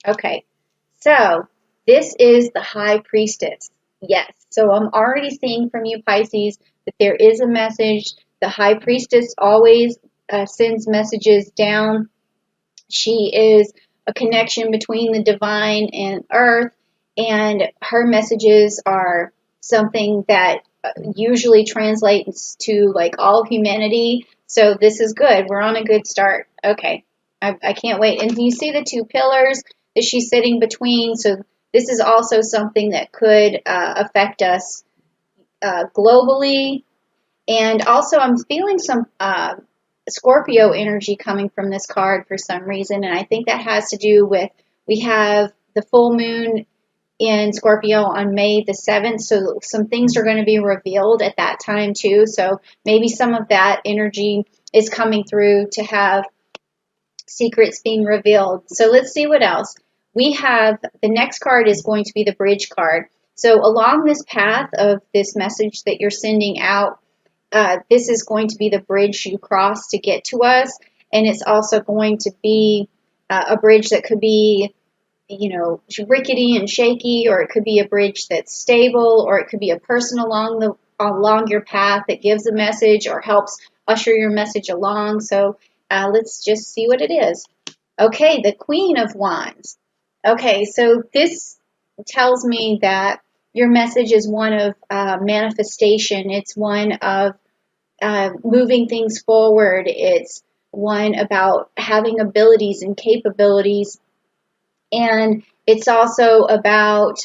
Okay, so this is the High Priestess. Yes, so I'm already seeing from you, Pisces, that there is a message. The High Priestess always sends messages down. She is a connection between the divine and earth, and her messages are something that usually translates to like all humanity. So this is good. We're on a good start. Okay. I can't wait. And you see the two pillars that she's sitting between. So this is also something that could affect us globally. And also, I'm feeling some Scorpio energy coming from this card for some reason, and I think that has to do with we have the full moon in Scorpio on May the 7th, so some things are going to be revealed at that time too. So maybe some of that energy is coming through to have secrets being revealed. So let's see what else. We have the next card is going to be the bridge card. So along this path of this message that you're sending out, this is going to be the bridge you cross to get to us, and it's also going to be a bridge that could be, rickety and shaky, or it could be a bridge that's stable, or it could be a person along your path that gives a message or helps usher your message along. So let's just see what it is. Okay, the Queen of Wands. Okay, so this tells me that your message is one of manifestation. It's one of moving things forward. It's one about having abilities and capabilities. And it's also about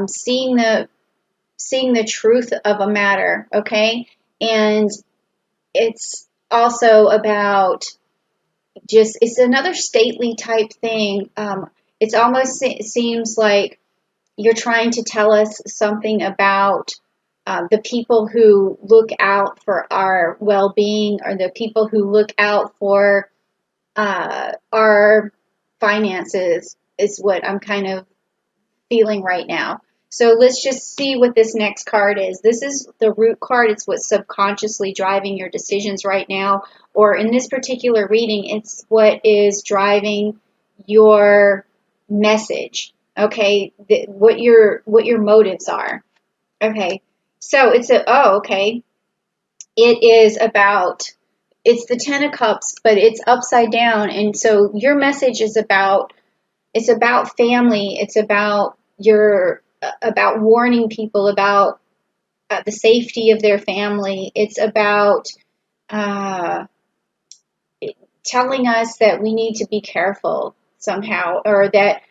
seeing the truth of a matter, okay? And it's also about it's another stately type thing. It's almost seems like you're trying to tell us something about the people who look out for our well-being, or the people who look out for our finances, is what I'm kind of feeling right now. So let's just see what this next card is. This is the root card. It's what's subconsciously driving your decisions right now. Or in this particular reading, it's what is driving your message. Okay, what your motives are. Okay, so okay. It is about, it's the Ten of Cups, but it's upside down. And so your message is it's about family. It's about about warning people about the safety of their family. It's about telling us that we need to be careful somehow, or that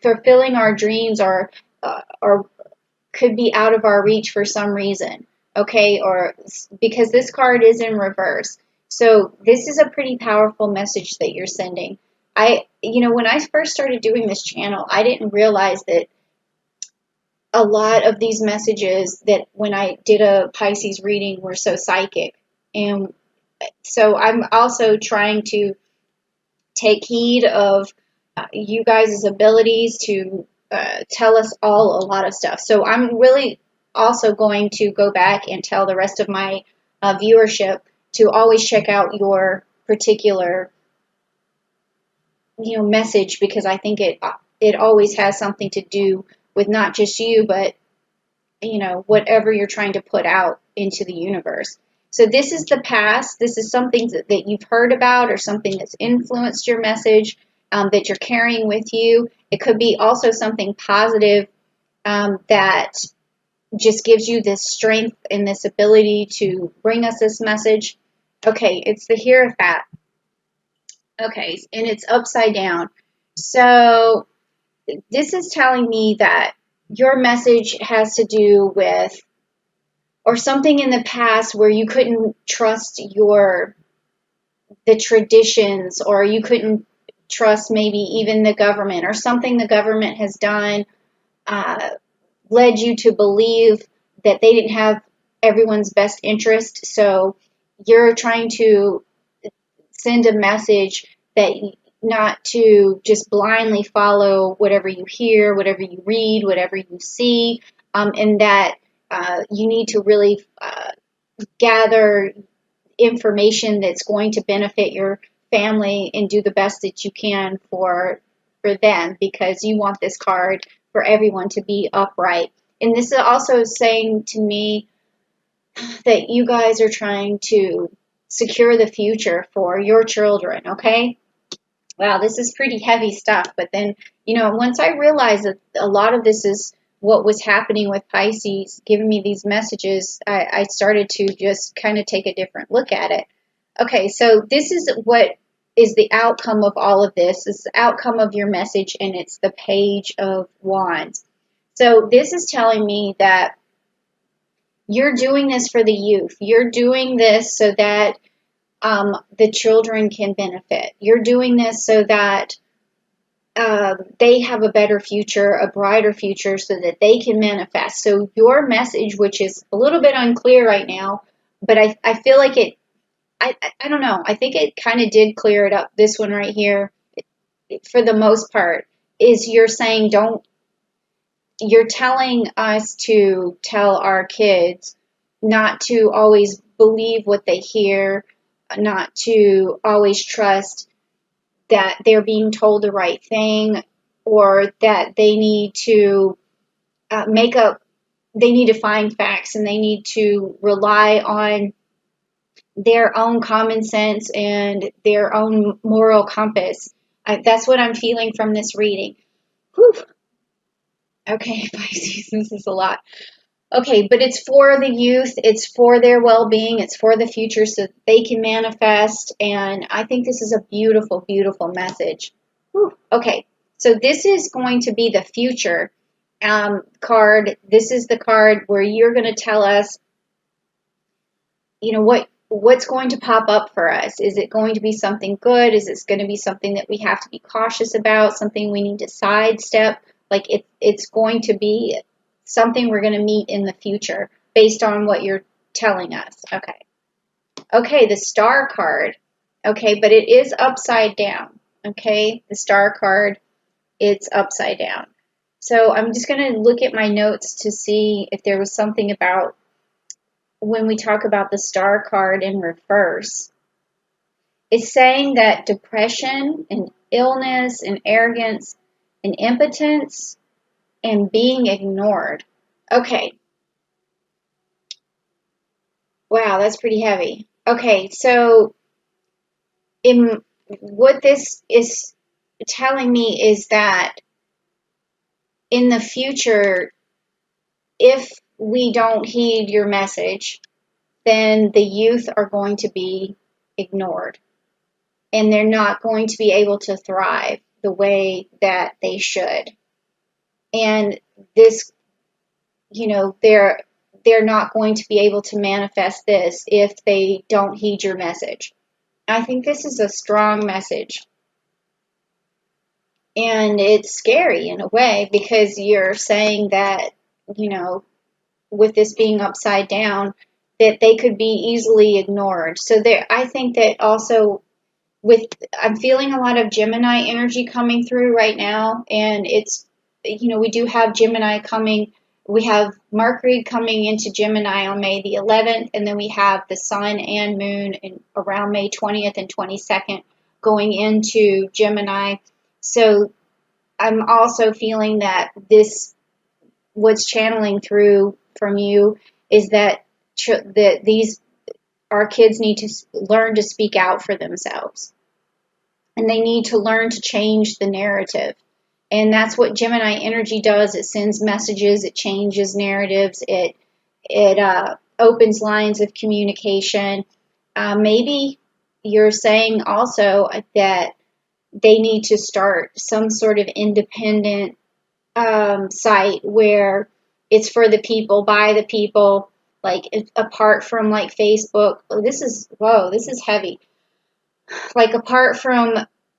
fulfilling our dreams or could be out of our reach for some reason. Okay, or because this card is in reverse. So this is a pretty powerful message that you're sending. When I first started doing this channel, I didn't realize that a lot of these messages that when I did a Pisces reading were so psychic. And so I'm also trying to take heed of you guys' abilities to tell us all a lot of stuff. So I'm really also going to go back and tell the rest of my viewership to always check out your particular message, because I think it always has something to do with not just you, but whatever you're trying to put out into the universe. So this is the past. This is something that you've heard about, or something that's influenced your message that you're carrying with you. It could be also something positive that just gives you this strength and this ability to bring us this message. Okay, it's the Hierophant. Okay, and it's upside down. So this is telling me that your message has to do with, or something in the past where you couldn't trust the traditions, or you couldn't trust maybe even the government, or something the government has done led you to believe that they didn't have everyone's best interest. So you're trying to send a message that not to just blindly follow whatever you hear, whatever you read, whatever you see, and that you need to really gather information that's going to benefit your family and do the best that you can for them, because you want this card for everyone to be upright. And this is also saying to me that you guys are trying to secure the future for your children, okay? Wow, this is pretty heavy stuff. But then, once I realized that a lot of this is what was happening with Pisces, giving me these messages, I started to just kind of take a different look at it. Okay, so this is what is the outcome of all of this. It's the outcome of your message, and it's the Page of Wands. So this is telling me that you're doing this for the youth. You're doing this so that the children can benefit. You're doing this so that they have a better future, a brighter future, so that they can manifest. So your message, which is a little bit unclear right now, but I feel like I don't know. I think it kind of did clear it up. This one right here, for the most part, is you're saying you're telling us to tell our kids not to always believe what they hear, not to always trust that they're being told the right thing, or that they need to they need to find facts, and they need to rely on their own common sense and their own moral compass. That's what I'm feeling from this reading. Whew. Okay, Pisces, this is a lot. Okay, but it's for the youth, it's for their well-being, it's for the future so that they can manifest, and I think this is a beautiful, beautiful message. Whew. Okay, so this is going to be the future card. This is the card where you're going to tell us, what's going to pop up for us. Is it going to be something good? Is it going to be something that we have to be cautious about, something we need to sidestep? Like it's going to be something we're going to meet in the future based on what you're telling us. Okay, the Star card. Okay, but it is upside down. Okay, the Star card, it's upside down. So I'm just going to look at my notes to see if there was something about when we talk about the Star card in reverse. It's saying that depression and illness and arrogance and impotence and being ignored. Okay. Wow, that's pretty heavy. Okay, so what this is telling me is that in the future, if we don't heed your message, then the youth are going to be ignored, and they're not going to be able to thrive the way that they should. And this, they're not going to be able to manifest this if they don't heed your message. I think this is a strong message. And it's scary in a way, because you're saying that, with this being upside down, that they could be easily ignored. So I think that also I'm feeling a lot of Gemini energy coming through right now, and it's, we do have Gemini coming. We have Mercury coming into Gemini on May the 11th, and then we have the Sun and Moon around May 20th and 22nd going into Gemini. So I'm also feeling that what's channeling through from you is that our kids need to learn to speak out for themselves, and they need to learn to change the narrative. And that's what Gemini energy does. It sends messages, it changes narratives, it opens lines of communication. Maybe you're saying also that they need to start some sort of independent site where it's for the people, by the people, like apart from like Facebook. This is heavy. Like apart from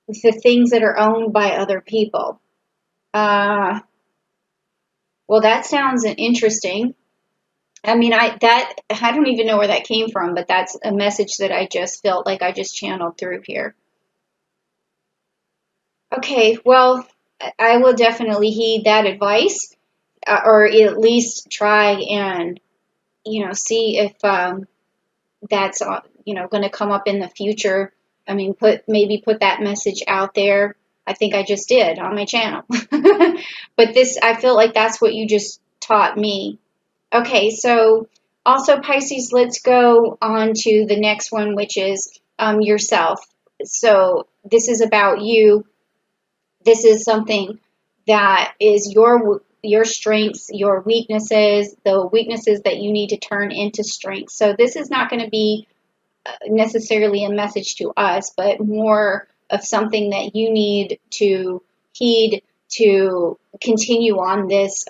the things that are owned by other people. Well, that sounds interesting. I mean, I don't even know where that came from, but that's a message that I just felt like I just channeled through here. Okay, well, I will definitely heed that advice, or at least try and, see if that's, going to come up in the future. I mean, maybe put that message out there. I think I just did on my channel. But this, I feel like that's what you just taught me. Okay, so also Pisces, let's go on to the next one, which is yourself. So this is about you. This is something that is your strengths, your weaknesses, the weaknesses that you need to turn into strengths. So this is not going to be necessarily a message to us, but more of something that you need to heed to continue on this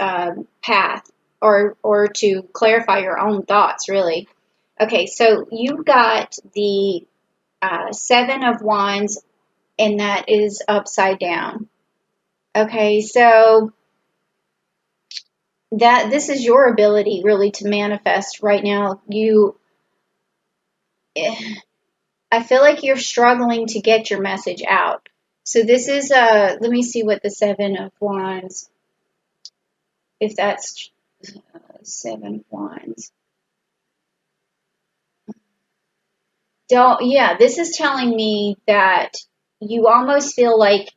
path, or to clarify your own thoughts, really. Okay, so you've got the Seven of Wands, and that is upside down. Okay, so that this is your ability really to manifest right now. I feel like you're struggling to get your message out. So this is let me see what the Seven of Wands, if that's Seven of Wands. Yeah, this is telling me that you almost feel like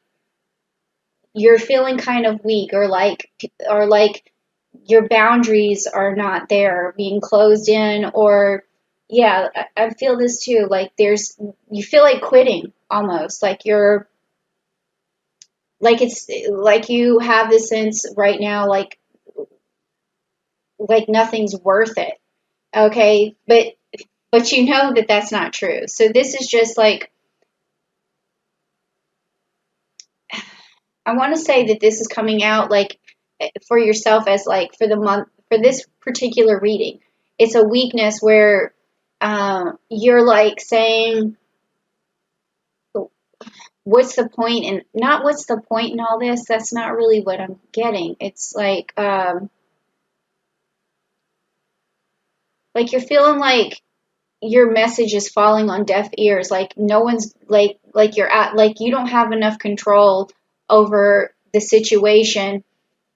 you're feeling kind of weak, or like your boundaries are not there, being closed in, or yeah, I feel this too. Like you feel like quitting almost, it's like you have this sense right now, like nothing's worth it. Okay, but you know that that's not true. So this is just like, I want to say that this is coming out like for yourself as like for the month, for this particular reading. It's a weakness where you're like saying, what's the point? And not what's the point in all this? That's not really what I'm getting. It's like you're feeling like your message is falling on deaf ears. Like no one's like you're at, like you don't have enough control over the situation,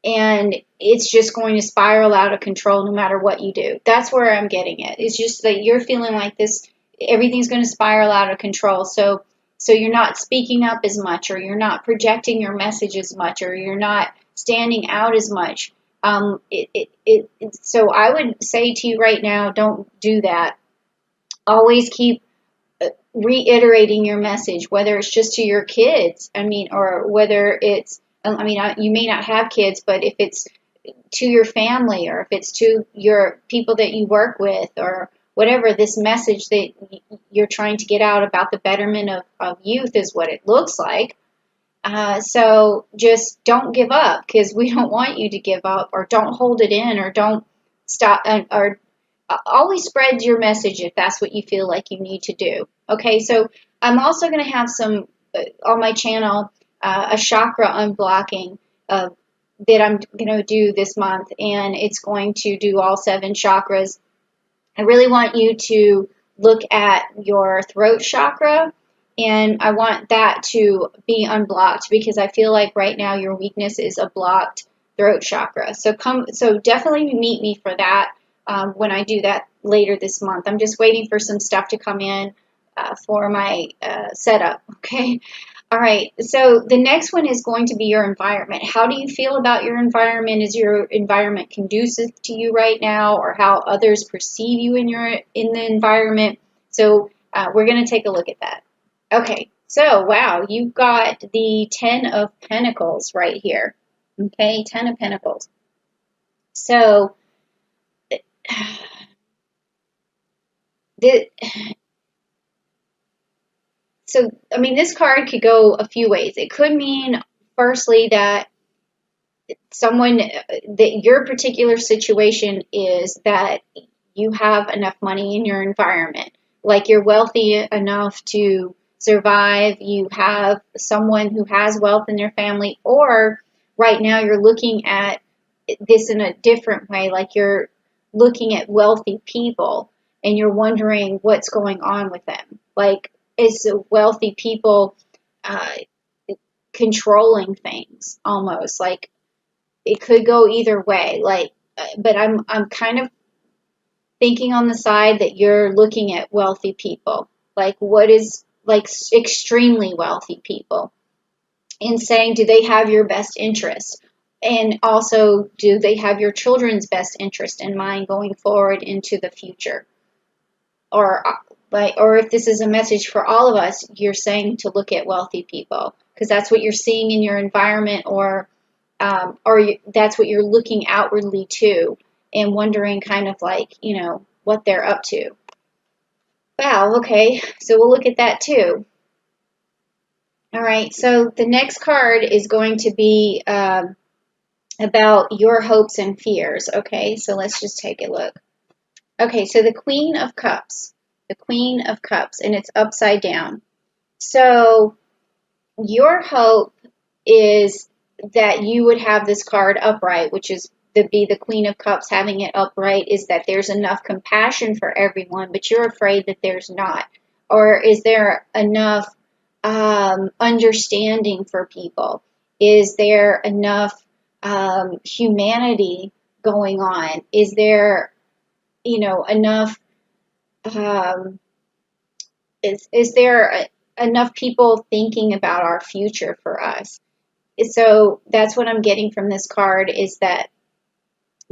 and it's just going to spiral out of control no matter what you do. That's where I'm getting it. It's just that you're feeling like this, everything's going to spiral out of control. So you're not speaking up as much, or you're not projecting your message as much, or you're not standing out as much. So I would say to you right now, don't do that. Always keep reiterating your message, whether it's just to your kids, I mean, or whether it's, I mean, you may not have kids, but if it's to your family, or if it's to your people that you work with, or whatever, this message that you're trying to get out about the betterment of youth is what it looks like. So just don't give up, because we don't want you to give up, or don't hold it in, or don't stop, or always spread your message if that's what you feel like you need to do. Okay, so I'm also going to have some on my channel, a chakra unblocking that I'm going to do this month, and it's going to do all 7 chakras. I really want you to look at your throat chakra, and I want that to be unblocked, because I feel like right now your weakness is a blocked throat chakra. So definitely meet me for that when I do that later this month. I'm just waiting for some stuff to come in for my setup. Okay. All right, so the next one is going to be your environment. How do you feel about your environment? Is your environment conducive to you right now, or how others perceive you in the environment? So we're going to take a look at that. Okay, so wow, you've got the 10 of Pentacles right here. Okay, 10 of Pentacles. So the So, I mean, this card could go a few ways. It could mean, firstly, that that your particular situation is that you have enough money in your environment. Like you're wealthy enough to survive, you have someone who has wealth in their family, or right now you're looking at this in a different way. Like you're looking at wealthy people and you're wondering what's going on with them. Like, is the wealthy people uh, controlling things almost? Like it could go either way. But I'm kind of thinking on the side that you're looking at wealthy people. Like, what is like extremely wealthy people, and saying, do they have your best interest? And also, do they have your children's best interest in mind going forward into the future? Or or if this is a message for all of us, you're saying to look at wealthy people because that's what you're seeing in your environment, or that's what you're looking outwardly to and wondering kind of like, what they're up to. Wow, okay, so we'll look at that too. All right, so the next card is going to be about your hopes and fears. Okay, so let's just take a look. Okay, so the Queen of Cups, the Queen of Cups, and it's upside down. So your hope is that you would have this card upright, which is the Queen of Cups having it upright, is that there's enough compassion for everyone, but you're afraid that there's not. Or is there enough understanding for people? Is there enough humanity going on? Is there, enough, um, is there enough people thinking about our future for us? So that's what I'm getting from this card, is that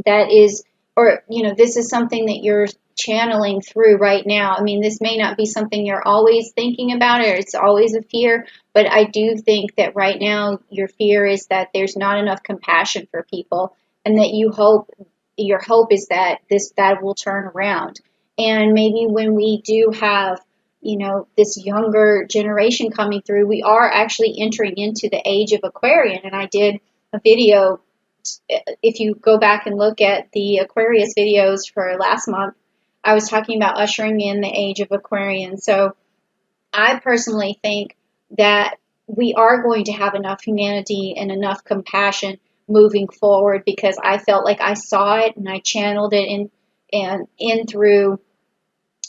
is, or, this is something that you're channeling through right now. I mean, this may not be something you're always thinking about, or it's always a fear, but I do think that right now your fear is that there's not enough compassion for people, and that your hope is that that will turn around. And maybe when we do have, this younger generation coming through, we are actually entering into the age of Aquarian. And I did a video, if you go back and look at the Aquarius videos for last month, I was talking about ushering in the age of Aquarian. So I personally think that we are going to have enough humanity and enough compassion moving forward, because I felt like I saw it and I channeled it in through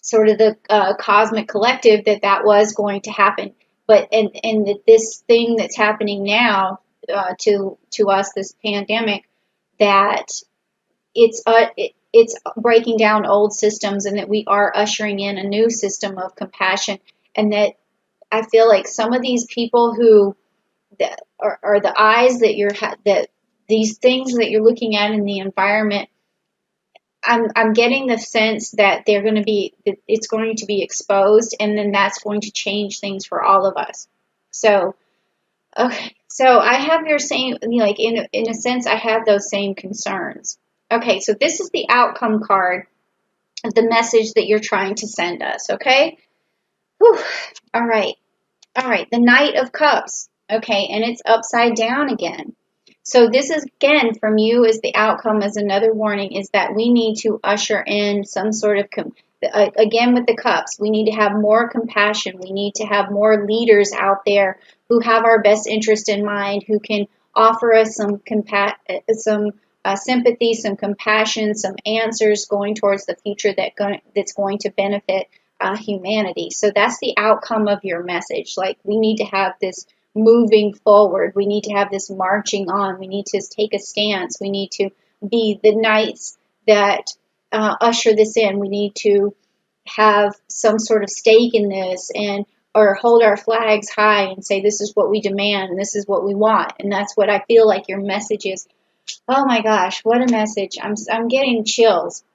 sort of the cosmic collective, that was going to happen. But and that this thing that's happening now, to us, this pandemic, that it's breaking down old systems, and that we are ushering in a new system of compassion. And that I feel like some of these people who that are the eyes that these things that you're looking at in the environment, I'm getting the sense that it's going to be exposed, and then that's going to change things for all of us. So, okay, so I have your same, like, in a sense, I have those same concerns. Okay, so this is the outcome card of the message that you're trying to send us. Okay. Whew. All right. All right. The Knight of Cups. Okay, and it's upside down again. So this is, again, from you, as the outcome, as another warning, is that we need to usher in some sort of, again with the cups, we need to have more compassion. We need to have more leaders out there who have our best interest in mind, who can offer us some sympathy, some compassion, some answers going towards the future that's going to benefit humanity. So that's the outcome of your message. Like, we need to have this moving forward. We need to have this marching on. We need to take a stance. We need to be the knights that usher this in. We need to have some sort of stake in this, or hold our flags high and say, this is what we demand and this is what we want. And that's what I feel like your message is. Oh my gosh, what a message. I'm getting chills.